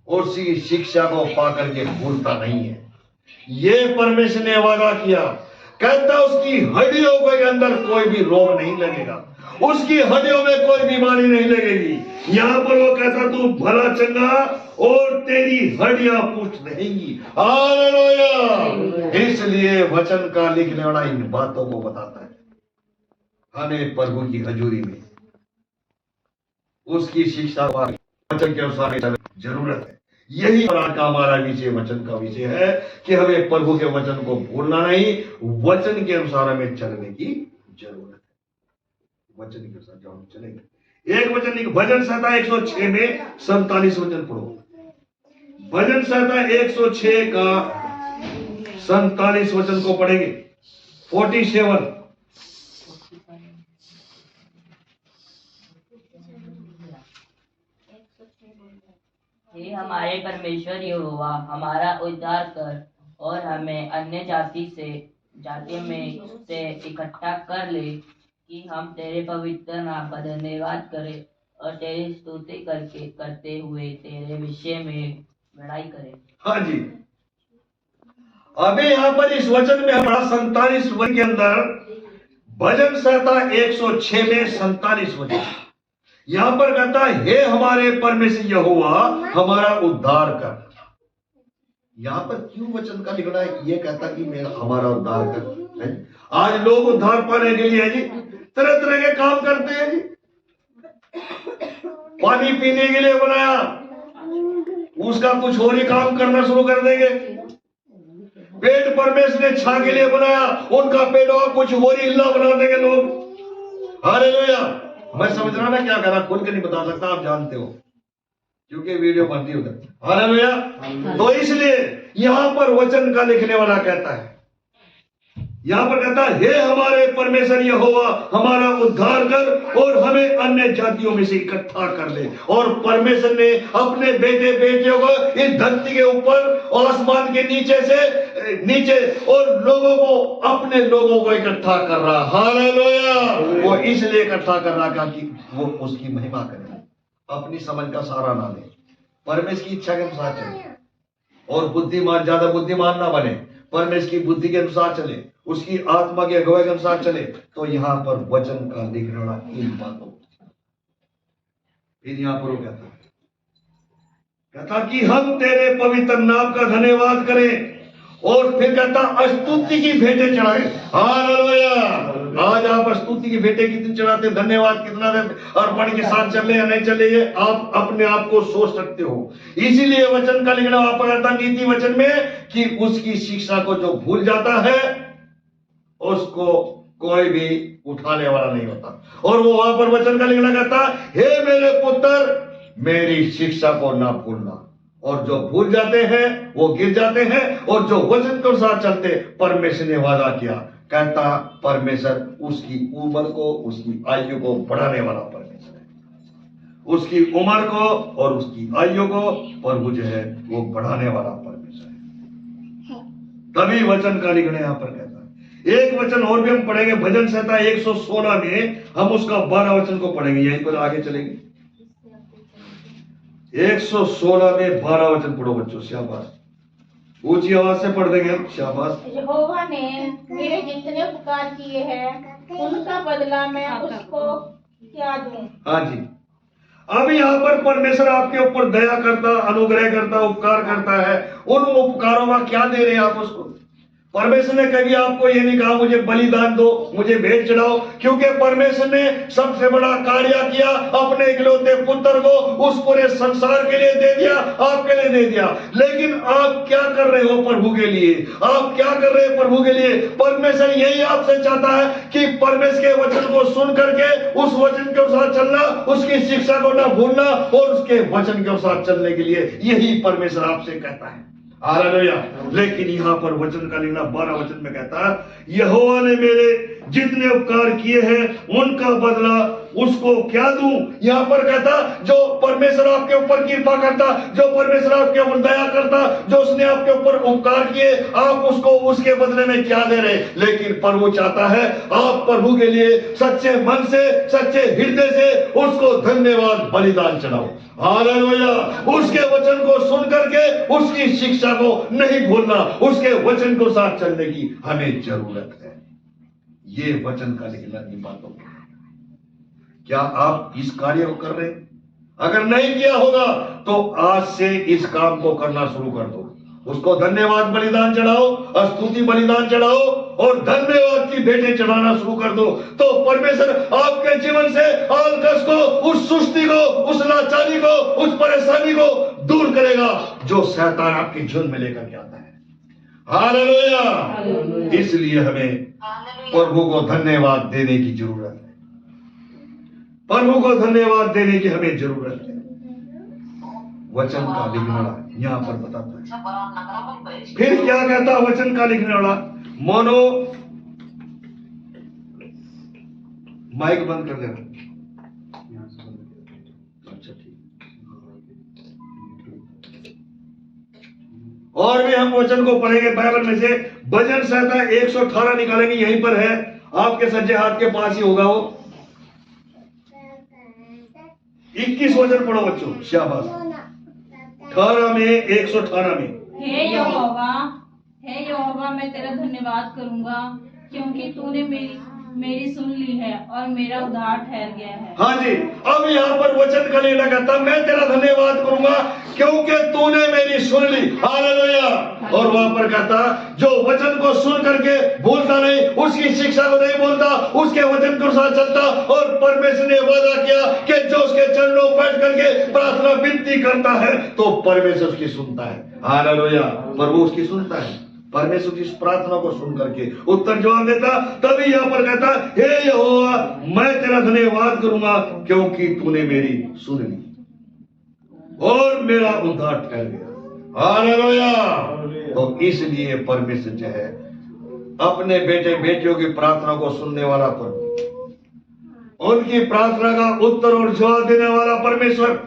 उसकी शिक्षा को पा करके भूलता नहीं है, ये परमेश्वर ने वादा किया। कहता उसकी हड्डियों के अंदर कोई भी रोग नहीं लगेगा, उसकी हड्डियों में कोई बीमारी नहीं लगेगी। यहाँ पर वो कहता तू भला चंगा और तेरी हड्डियां पुष्ट रहेंगी। हालेलुया। इसलिए वचन का लिखने वाला इन बातों को बताता है। हमें प्रभु की हजूरी में उसकी शिक्षा वचन के अनुसार जरूरत है। यही आज का हमारा विषय, वचन का विषय है कि हमें प्रभु के वचन को भूलना नहीं, वचन के अनुसार हमें चलने की जरूरत है। वचन के अनुसार जो हम चलेंगे। एक वचन लिख, भजन संहिता 106 में 47 वचन पढ़ो। भजन संहिता 106 का 47 वचन को पढ़ेंगे। 47। हे हमारे परमेश्वर यहोवा, हमारा उद्धार कर और हमें अन्य जातियों में से इकट्ठा कर ले कि हम तेरे पवित्र नाम का धन्यवाद करें और तेरी स्तुति करते हुए तेरे विषय में बड़ाई करें। हाँ जी। अभी यहाँ पर इस वचन में हमारा 47 वचन के अंदर, भजन संहिता 106 में 47 वचन यहाँ पर कहता है, हे हमारे परमेश्वर यहोवा, हमारा उद्धार कर। यहाँ पर क्यों वचन का लिखना है? ये कहता कि मेरा हमारा उद्धार कर है। आज लोग उद्धार पाने के लिए जी तरह तरह के काम करते हैं जी। पानी पीने के लिए बनाया, उसका कुछ और ही काम करना शुरू कर देंगे। पेट परमेश्वर ने छा के लिए बनाया, उनका पेट और कुछ और ही हिल्ला बना देंगे लोग। हालेलुया। मैं समझ रहा ना क्या कह रहा, खुल के नहीं बता सकता, आप जानते हो क्योंकि वीडियो बनती उधर। हालेलुया। तो इसलिए यहां पर वचन का लिखने वाला कहता है, यहां पर कहता है, हे हमारे परमेश्वर यहोवा, हमारा उद्धार कर और हमें अन्य जातियों में से इकट्ठा कर ले। और परमेश्वर ने अपने बेटे बेटियों को इस धरती के ऊपर और आसमान के नीचे और लोगों को, अपने लोगों को इकट्ठा कर रहा। हालेलुया। वो इसलिए इकट्ठा कर रहा कि वो उसकी महिमा करे, अपनी समझ का सहारा ना ले, परमेश्वर की इच्छा के अनुसार चले और बुद्धिमान ज्यादा बुद्धिमान ना बने, परमेश्वर की बुद्धि के अनुसार चले, उसकी आत्मा के अगुवाई के अनुसार चले। तो यहां पर वचन का लिखने वाला इन बातों, फिर यहां पर वो कहता कि हम तेरे पवित्र नाम का धन्यवाद करें, और फिर कहता स्तुति की भेंटें चढ़ाएं। हालेलुया। आज आप स्तुति की भेंटें कितनी चढ़ाते, धन्यवाद कितना अर्पण के साथ चल रहे या नहीं चल रही है, आप अपने आप को सोच सकते हो। इसीलिए वचन का लिखना आप कहता नीति वचन में कि उसकी शिक्षा को जो भूल जाता है उसको कोई भी उठाने वाला नहीं होता। और वो वहां पर वचन का लिखना कहता, हे मेरे पुत्र मेरी शिक्षा को ना भूलना। और जो भूल जाते हैं वो गिर जाते हैं, और जो वचन के अनुसार चलते, परमेश्वर ने वादा किया, कहता परमेश्वर उसकी उम्र को, उसकी आयु को बढ़ाने वाला परमेश्वर है। उसकी उम्र को और उसकी आयु को प्रभु जो है वो बढ़ाने वाला परमेश्वर है। तभी वचन का लिखना यहां पर कहता है। एक वचन और भी हम पढ़ेंगे, भजन संहिता 116 में हम उसका 12 वचन को पढ़ेंगे, यहीं पर आगे चलेंगे। 116 में 12 वचन पढ़ो बच्चों, शाबाश, ऊंची आवाज से पढ़ देंगे हम, शाबाश। यहोवा ने मेरे जितने उपकार किए हैं उनका बदला मैं उसको क्या दूं। हाँ जी। अब यहाँ पर परमेश्वर आपके ऊपर दया करता, अनुग्रह करता, उपकार करता है। उन उपकारों का क्या दे रहे हैं आप उसको? परमेश्वर ने कभी आपको ये नहीं कहा मुझे बलिदान दो, मुझे भेंट चढ़ाओ, क्योंकि परमेश्वर ने सबसे बड़ा कार्य किया, अपने इकलौते पुत्र को उस पूरे संसार के लिए दे दिया, आपके लिए दे दिया। लेकिन आप क्या कर रहे हो प्रभु के लिए? आप क्या कर रहे हैं प्रभु के लिए? परमेश्वर यही आपसे चाहता है कि परमेश्वर के वचन को सुन करके उस वचन के अनुसार चलना, उसकी शिक्षा को ना भूलना, और उसके वचन के अनुसार चलने के लिए यही परमेश्वर आपसे कहता है। हालेलुया। लेकिन यहां पर वचन का लिखना 12 वचन में कहता है, यहोवा ने मेरे जितने उपकार किए हैं उनका बदला उसको क्या दूं। यहां पर कहता जो परमेश्वर आपके ऊपर कृपा करता, जो परमेश्वर आपके ऊपर दया करता, जो उसने आपके ऊपर उपकार किए, आप उसको उसके बदले में क्या दे रहे? लेकिन प्रभु चाहता है आप प्रभु के लिए सच्चे मन से, सच्चे हृदय से उसको धन्यवाद बलिदान चढ़ाओ। हालेलुया। उसके वचन को सुन करके उसकी शिक्षा को नहीं भूलना, उसके वचन को साथ चलने की हमें जरूरत है। ये वचन का लिखना की बातों को, क्या आप इस कार्य को कर रहे हैं? अगर नहीं किया होगा तो आज से इस काम को करना शुरू कर दो। उसको धन्यवाद बलिदान चढ़ाओ, स्तुति बलिदान चढ़ाओ और धन्यवाद की भेंटें चढ़ाना शुरू कर दो। तो परमेश्वर आपके जीवन से आलकस को, उस सुस्ती को, उस लाचारी को, उस परेशानी को दूर करेगा जो शैतान आपके जीवन में लेकर के आता है। हालेलुया। इसलिए हमें प्रभु को धन्यवाद देने की जरूरत है। प्रभु को धन्यवाद देने की हमें जरूरत है। वचन का लिखने वाला यहां पर बताता है। फिर क्या कहता वचन का लिखने वाला? मोनो माइक बंद कर देना। अच्छा ठीक। और भी हम वचन को पढ़ेंगे बाइबल में से। भजन संहिता 118 निकालेंगे, यहीं पर है, आपके सज्जे हाथ के पास ही होगा वो। 21 वचन पढ़ो बच्चों, शाबाश। 18 में 118 में, हे यहोवा मैं तेरा धन्यवाद करूंगा क्योंकि तूने मेरी सुन ली है और मेरा उद्धार ठहर गया है। हाँ जी, अब यहाँ पर वचन करने लगा था, मैं तेरा धन्यवाद करूंगा क्योंकि तूने मेरी सुन ली। हालेलुया। और वहां पर कहता, जो वचन को सुन करके भूलता नहीं, उसकी शिक्षा को नहीं भूलता, उसके वचन के अनुसार चलता, और परमेश्वर ने वादा किया कि जो उसके चरणों बैठ करके प्रार्थना विनती करता है तो परमेश्वर उसकी सुनता है। हालेलुया। प्रभु उसकी सुनता है, परमेश्वर की इस प्रार्थना को सुन करके उत्तर जवाब देता। तभी यहाँ पर कहता, हे यहोवा मैं तेरा धन्यवाद करूंगा क्योंकि तूने मेरी सुन ली और मेरा उद्धार ठहर गया। हालेलुया। तो इसलिए परमेश्वर जो है अपने बेटे बेटियों की प्रार्थना को सुनने वाला परमेश्वर, उनकी प्रार्थना का उत्तर और जवाब देने वाला परमेश्वर।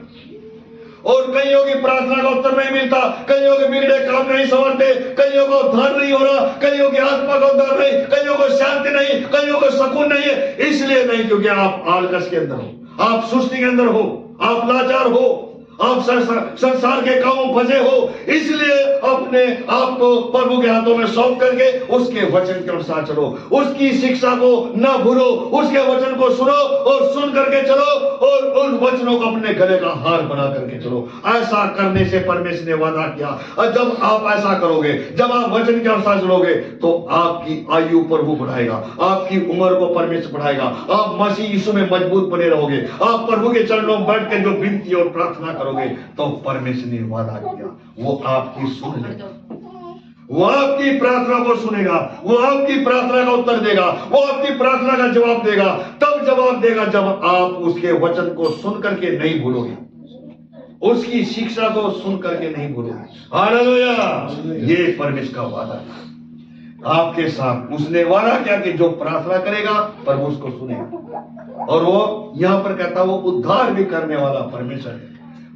और कईयों की प्रार्थना का उत्तर नहीं मिलता, कईयों के बिगड़े काम नहीं संवरते, कईयों को उद्धार नहीं हो रहा, कईयों की आत्मा का उद्धार नहीं, कईयों को शांति नहीं, कईयों को सुकून नहीं है। इसलिए नहीं क्योंकि आप आलकस के अंदर हो, आप सुस्ती के अंदर हो, आप लाचार हो, आप संसार के कामों फंसे हो। इसलिए अपने आप को प्रभु के हाथों में सौंप करके उसके वचन के अनुसार चलो, उसकी शिक्षा को न भूलो, उसके वचन को सुनो और सुन करके चलो और उन वचनों को अपने गले का हार बना करके चलो। ऐसा करने से परमेश्वर ने वादा किया, और जब आप ऐसा करोगे, जब आप वचन के अनुसार चलोगे तो आपकी आयु प्रभु बढ़ाएगा, आपकी उम्र को परमेश्वर बढ़ाएगा, आप मसीह यीशु में मजबूत बने रहोगे। आप प्रभु के चरणों में बैठ के जो विनती और प्रार्थना करोगे तो परमेश्वर ने वादा किया वो आपकी सुन लेगा, वो आपकी प्रार्थना को सुनेगा, वो आपकी प्रार्थना का उत्तर देगा, वो आपकी प्रार्थना का जवाब देगा। तब जवाब देगा जब आप उसके वचन को सुन करके नहीं भूलोगे, उसकी शिक्षा को सुन करके नहीं भूलोगे। हालेलुया। ये परमेश्वर का वादा है आपके साथ। उसने वादा किया कि जो प्रार्थना करेगा प्रभु उसको सुनेगा। और वो यहां पर कहता वो उद्धार भी करने वाला परमेश्वर है,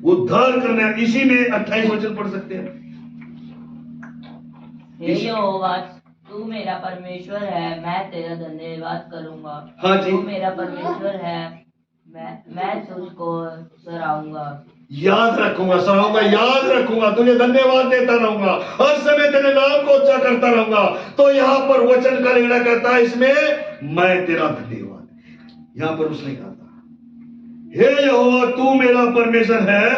उद्धार करने। इसी में 28 वचन पढ़ सकते हैं। हे यहोवा तू मेरा परमेश्वर है, मैं तेरा धन्यवाद करूंगा। हाँ जी। तू मेरा परमेश्वर है, मैं तुझको सराहूंगा, याद रखूंगा, सराहूंगा, याद रखूंगा, तुझे धन्यवाद देता रहूंगा, हर समय तेरे नाम को ऊंचा करता रहूंगा। तो यहाँ पर वचन का लिखना कहता है इसमें मैं तेरा धन्यवाद, यहाँ पर उसने कहा हे यहोवा तू मेरा परमेश्वर है,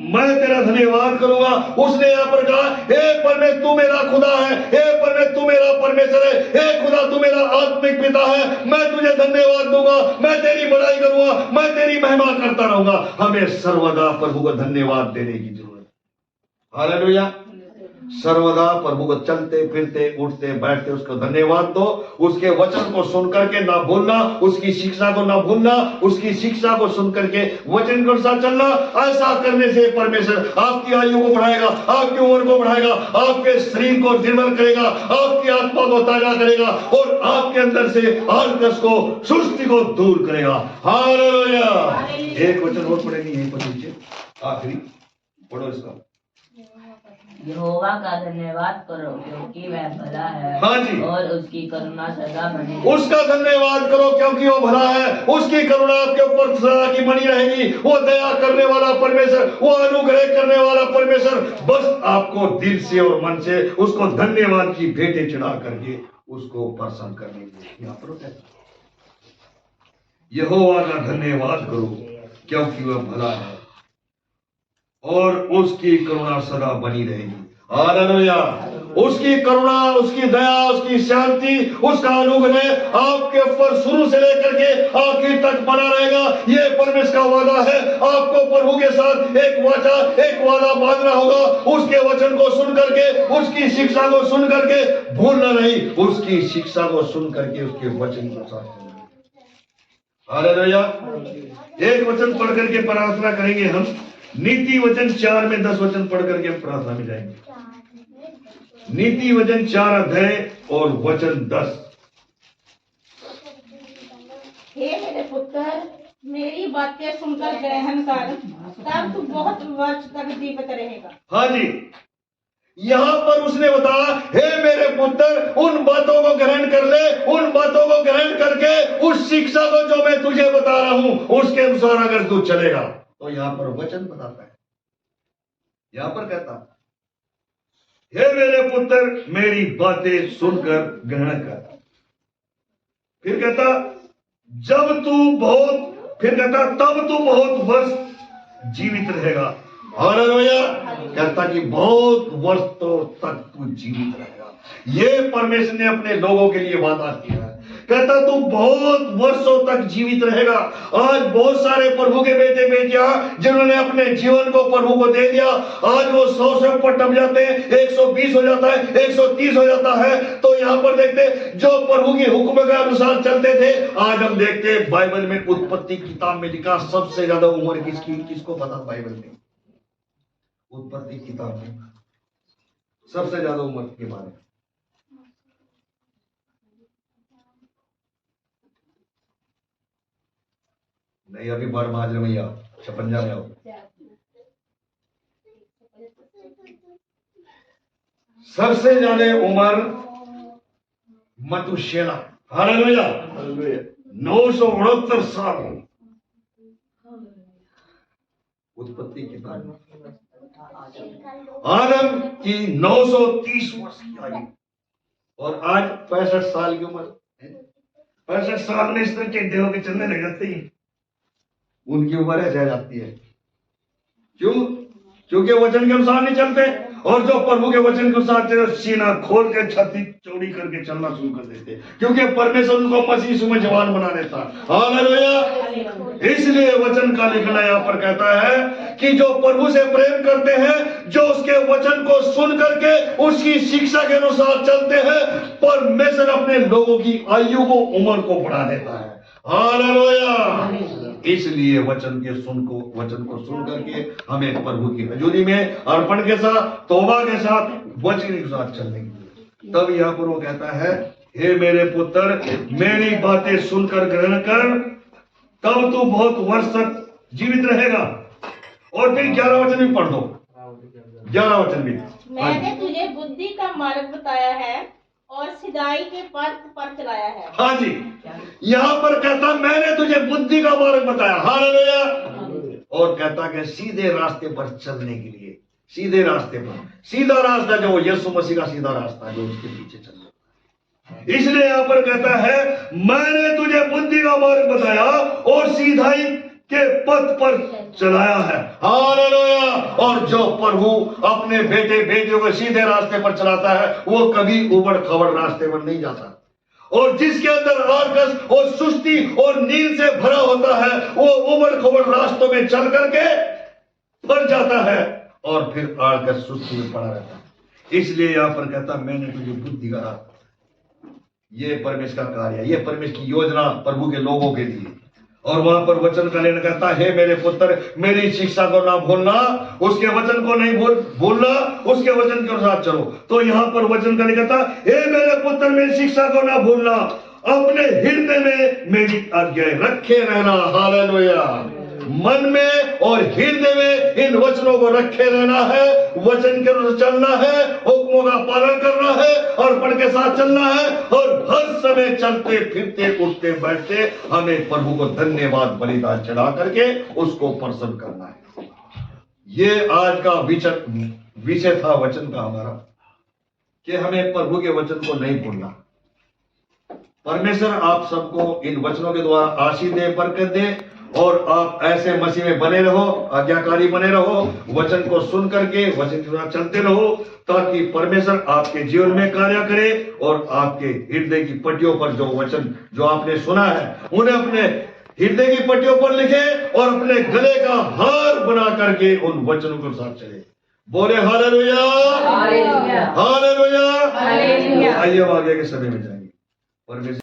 मैं तेरा धन्यवाद करूंगा। उसने यहाँ पर कहा हे परमेश्वर तू मेरा खुदा है, हे परमेश्वर तू मेरा परमेश्वर है, हे खुदा तू मेरा आत्मिक पिता है, मैं तुझे धन्यवाद दूंगा, मैं तेरी बड़ाई करूंगा, मैं तेरी महिमा करता रहूंगा। हमें सर्वदा प्रभु को धन्यवाद देने की जरूरत है। हालेलुया। सर्वदा प्रभु को चलते फिरते उठते बैठते उसको धन्यवाद दो। उसके वचन को सुन करके ना भूलना, उसकी शिक्षा को ना भूलना, उसकी शिक्षा को सुन करके वचन के अनुसार चलना। ऐसा करने से परमेश्वर आपकी आयु को बढ़ाएगा, आपकी उम्र को बढ़ाएगा, आपके शरीर को निर्मल करेगा, आपकी आत्मा को ताजा करेगा और आपके अंदर से आलकस को, सुस्ती को दूर करेगा। हालेलुया। एक वचन और पढ़ेंगे यहीं पर नीचे, आखिरी पढ़ो इसका। यहोवा का धन्यवाद करो क्योंकि वह भला है, हाँ जी। और उसकी करुणा सदा बनी रहेगी। उसका धन्यवाद करो क्योंकि वो भला है, उसकी करुणा आपके ऊपर सदा की बनी रहेगी। वो दया करने वाला परमेश्वर, वो अनुग्रह करने वाला परमेश्वर। बस आपको दिल से और मन से उसको धन्यवाद की भेंटें चढ़ा करके उसको प्रसन्न करने की। यहाँ पर यहोवा का धन्यवाद करो क्योंकि वह भला है और उसकी करुणा सदा बनी रहेगी। हालेलुया। उसकी करुणा, उसकी दया, उसकी शांति, उसका अनुग्रह आपके ऊपर शुरू से लेकर के आखिर तक बना रहेगा। ये परमेश्वर का वादा है। आपको प्रभु के साथ एक वादा बांधना होगा। उसके वचन को सुन करके, उसकी शिक्षा को सुन करके भूलना नहीं, उसकी शिक्षा को सुन करके उसके वचन को साथ चलना। हालेलुया। एक वचन पढ़ करके प्रार्थना करेंगे हम। नीति वचन 4 में 10 वचन पढ़ करके हम प्रार्थना में जाएंगे। नीति वचन 4 अध्याय और वचन 10। हे मेरे पुत्र मेरी बातें सुनकर ग्रहण कर, तब तू बहुत वर्ष तक जीवित रहेगा। हाँ जी। यहां पर उसने बताया हे मेरे पुत्र उन बातों को ग्रहण कर ले, उन बातों को ग्रहण करके उस शिक्षा को जो मैं तुझे बता रहा हूं उसके अनुसार अगर तू चलेगा। तो यहां पर वचन बताता है, यहां पर कहता हे मेरे पुत्र मेरी बातें सुनकर ग्रहण कर। फिर कहता जब तू बहुत, फिर कहता तब तू बहुत वर्ष जीवित रहेगा। हालेलुया। कहता कि बहुत वर्ष तो तक तू जीवित रहेगा। ये परमेश्वर ने अपने लोगों के लिए वादा किया है। कहता तू बहुत वर्षों तक जीवित रहेगा। आज बहुत सारे प्रभु के बेटे बेटियां जिन्होंने अपने जीवन को प्रभु को दे दिया, आज वो 100 से ऊपर टप जाते हैं, 120 हो जाता है, 130 हो जाता है। तो यहाँ पर देखते जो प्रभु के हुक्म के अनुसार चलते थे, आज हम देखते बाइबल में उत्पत्ति किताब में लिखा सबसे ज्यादा उम्र किसकी, किसको पता बाइबल में? उत्पत्ति किताब में सबसे ज्यादा उम्र के बारे में नहीं, अभी बार माजरे में आओ, छपंजा में आओ। सबसे ज्यादा उम्र मतुशेला। हालेलुया। 969 साल। उत्पत्ति किताब में आदम की 930 वर्ष की आयु और आज 65 साल की उम्र। 65 साल में इस तरह के देहों के चलने लग जाते हैं, उनकी उम्र ऐसे जाती है। क्यों? क्योंकि वचन के अनुसार नहीं चलते, और जो प्रभु के वचन के अनुसार चलते सीना खोल के छाती चौड़ी करके चलना शुरू कर देते, क्योंकि परमेश्वर उनको मसीह यीशु में जवान बना देता। हालेलुया। इसलिए वचन का लिखना यहाँ पर कहता है कि जो प्रभु से प्रेम करते हैं, जो उसके वचन को सुन करके उसकी शिक्षा के अनुसार चलते हैं, परमेश्वर अपने लोगों की आयु को, उम्र को बढ़ा देता है। हालेलुया। इसलिए वचन को सुन करके हमें प्रभु की हजूरी में अर्पण के साथ, तौबा के साथ, वचन के साथ चलने की। तब यहाँ पर वो कहता है, हे मेरे पुत्र, मेरी बातें सुनकर ग्रहण कर, तब तू बहुत वर्ष तक जीवित रहेगा। और फिर 11 वचन भी पढ़ दो, 11 वचन भी। मैंने तुझे बुद्धि का मार्ग बताया है और सिधाई के पथ पर चलाया है। हाँ जी, यहाँ पर कहता मैंने तुझे बुद्धि का मार्ग बताया। हालेलुया। और कहता कि सीधे रास्ते पर चलने के लिए, सीधे रास्ते पर, सीधा रास्ता जो यीशु मसीह का सीधा रास्ता है, जो उसके पीछे चलना। इसलिए यहाँ पर कहता है मैंने तुझे बुद्धि का मार्ग बताया और सीधाई के पथ पर चलाया है। हालेलुया। और जो प्रभु अपने बेटे बेटियों को सीधे रास्ते पर चलाता है, वो कभी उबड़ खबड़ रास्ते पर नहीं जाता। और जिसके अंदर आलस और सुस्ती और नींद से भरा होता है, वो उबड़ खबड़ रास्तों में चल करके फंस जाता है और फिर आकर सुस्ती में पड़ा रहता है। इसलिए यहाँ पर कहता मैंने तुझे बुद्धि का रास्ता, ये परमेश्वर का कार्य है, ये परमेश्वर की योजना प्रभु के लोगों के लिए। और वहां पर वचन का लेना कहता है, मेरे पुत्र मेरी शिक्षा को ना भूलना, उसके वचन को नहीं भूलना, उसके वचन के अनुसार चलो। तो यहाँ पर वचन का लिखा था, हे मेरे पुत्र मेरी शिक्षा को ना भूलना, अपने हृदय में मेरी आज्ञाएं रखे रहना। हालेलुया। मन में और हृदय में इन वचनों को रखे रहना है, वचन के अनुसार चलना है, हुक्मों का पालन करना है, अर्पण के साथ चलना है, और हर समय चलते फिरते उठते बैठते हमें प्रभु को धन्यवाद बलिदान चढ़ा करके उसको प्रसन्न करना है। ये आज का विषय था वचन का हमारा, कि हमें प्रभु के वचन को नहीं भूलना। परमेश्वर आप सबको इन वचनों के द्वारा आशीष दे, बरकत दे, और आप ऐसे मसीह में बने रहो, आज्ञाकारी बने रहो, वचन को सुन करके वचन के साथ चलते रहो, ताकि परमेश्वर आपके जीवन में कार्य करे और आपके हृदय की पट्टियों पर जो वचन जो आपने सुना है उन्हें अपने हृदय की पट्टियों पर लिखे और अपने गले का हार बना करके उन वचनों के साथ चले। बोले हालेलुया, हालेलुया, हालेलुया। आइए आगे के समय में जाएंगे। परमेश्वर